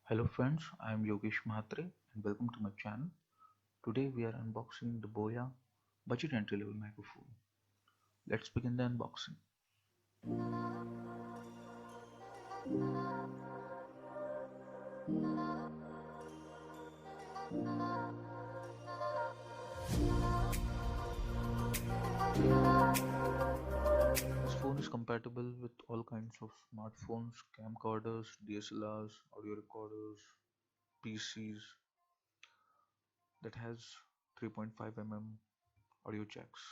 Hello friends, I am Yogesh Mahatre and welcome to my channel. Today we are unboxing the Boya budget entry level microphone. Let's begin the unboxing. This phone is compatible with all kinds of smartphones, camcorders, DSLRs, audio recorders, PCs that has 3.5 mm audio jacks.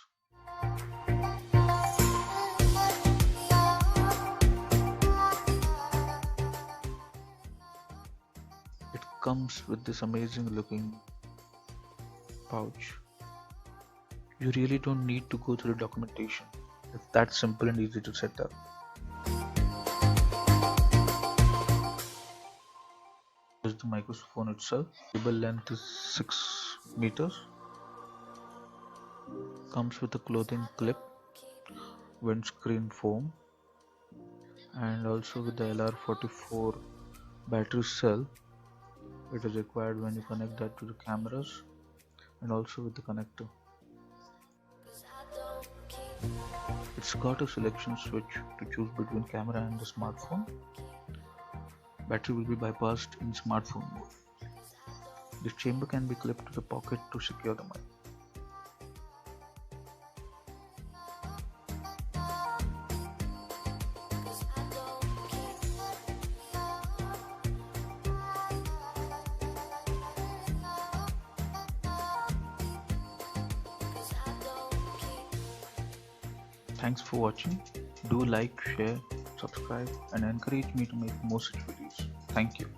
It comes with this amazing looking pouch. You really don't need to go through the documentation. It's that simple and easy to set up. Here's the microphone itself. Cable length is 6 meters. Comes with a clothing clip, windscreen foam, and also with the LR44 battery cell. It is required when you connect that to the cameras, and also with the connector. It's got a selection switch to choose between camera and the smartphone. Battery will be bypassed in smartphone mode. This chamber can be clipped to the pocket to secure the mic. Thanks for watching. Do like, share, subscribe and encourage me to make more such videos. Thank you.